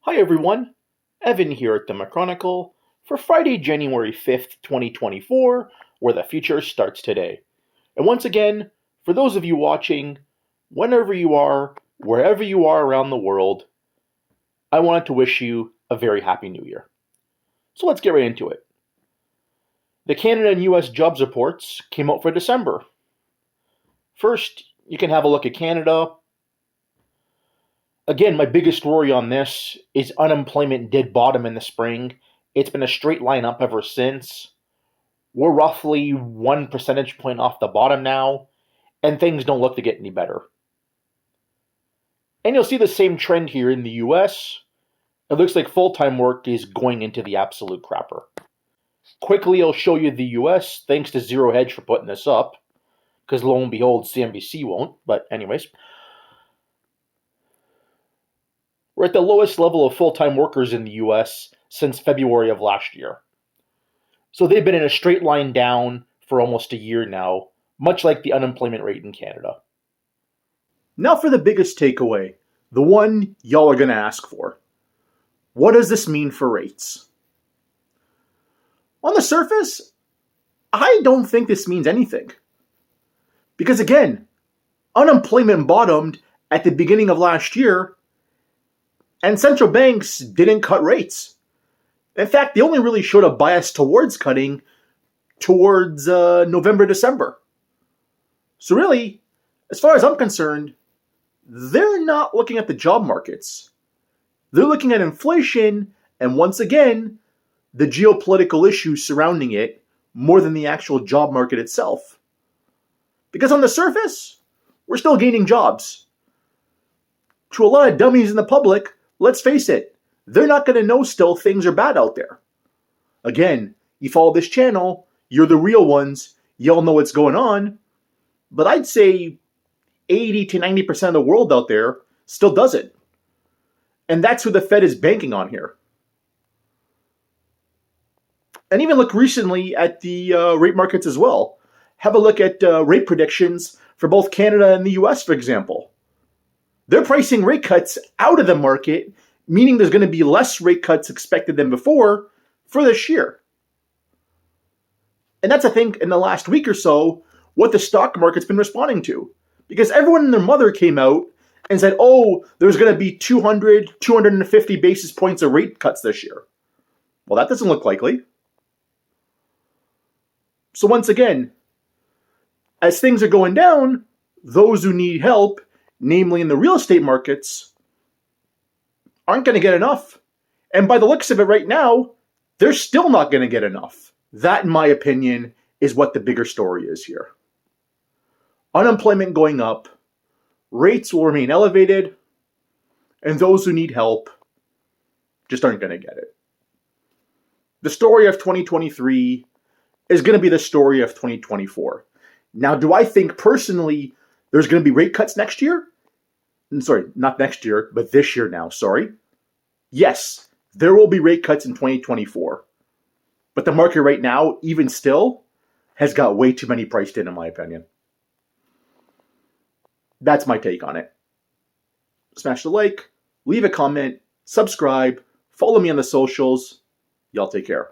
Hi everyone, Evan here at the Chronicle for Friday, January 5th, 2024, where the future starts today. And once again, for those of you watching, whenever you are, wherever you are around the world, I wanted to wish you a very happy new year. So let's get right into it. The Canada and US jobs reports came out for December. First, you can have a look at Canada. Again, my biggest worry on this is unemployment did bottom in the spring. It's been a straight line up ever since. We're roughly 1 percentage point off the bottom now, and things don't look to get any better. And you'll see the same trend here in the US. It looks like full-time work is going into the absolute crapper. Quickly, I'll show you the US, thanks to Zero Hedge for putting this up, because lo and behold, CNBC won't, but anyways. We're at the lowest level of full-time workers in the US since February of last year. So they've been in a straight line down for almost a year now, much like the unemployment rate in Canada. Now for the biggest takeaway, the one y'all are going to ask for. What does this mean for rates? On the surface, I don't think this means anything. Because again, unemployment bottomed at the beginning of last year, and central banks didn't cut rates. In fact, they only really showed a bias towards cutting towards November, December. So really, as far as I'm concerned, they're not looking at the job markets. They're looking at inflation and, once again, the geopolitical issues surrounding it more than the actual job market itself. Because on the surface, we're still gaining jobs. To a lot of dummies in the public, let's face it, they're not going to know still things are bad out there. Again, you follow this channel, you're the real ones, y'all know what's going on, but I'd say 80 to 90% of the world out there still doesn't. And that's who the Fed is banking on here. And even look recently at the rate markets as well. Have a look at rate predictions for both Canada and the US, for example. They're pricing rate cuts out of the market, meaning there's going to be less rate cuts expected than before for this year. And that's, I think, in the last week or so, what the stock market's been responding to. Because everyone and their mother came out and said, oh, there's going to be 200, 250 basis points of rate cuts this year. Well, that doesn't look likely. So once again, as things are going down, those who need help, namely in the real estate markets, aren't going to get enough. And by the looks of it right now, they're still not going to get enough. That, in my opinion, is what the bigger story is here. Unemployment going up, rates will remain elevated, and those who need help just aren't going to get it. The story of 2023 is going to be the story of 2024. Now, do I think personally there's going to be rate cuts next year? Sorry, not next year, but this year now, sorry. Yes, there will be rate cuts in 2024. But the market right now, even still, has got way too many priced in my opinion. That's my take on it. Smash the like, leave a comment, subscribe, follow me on the socials. Y'all take care.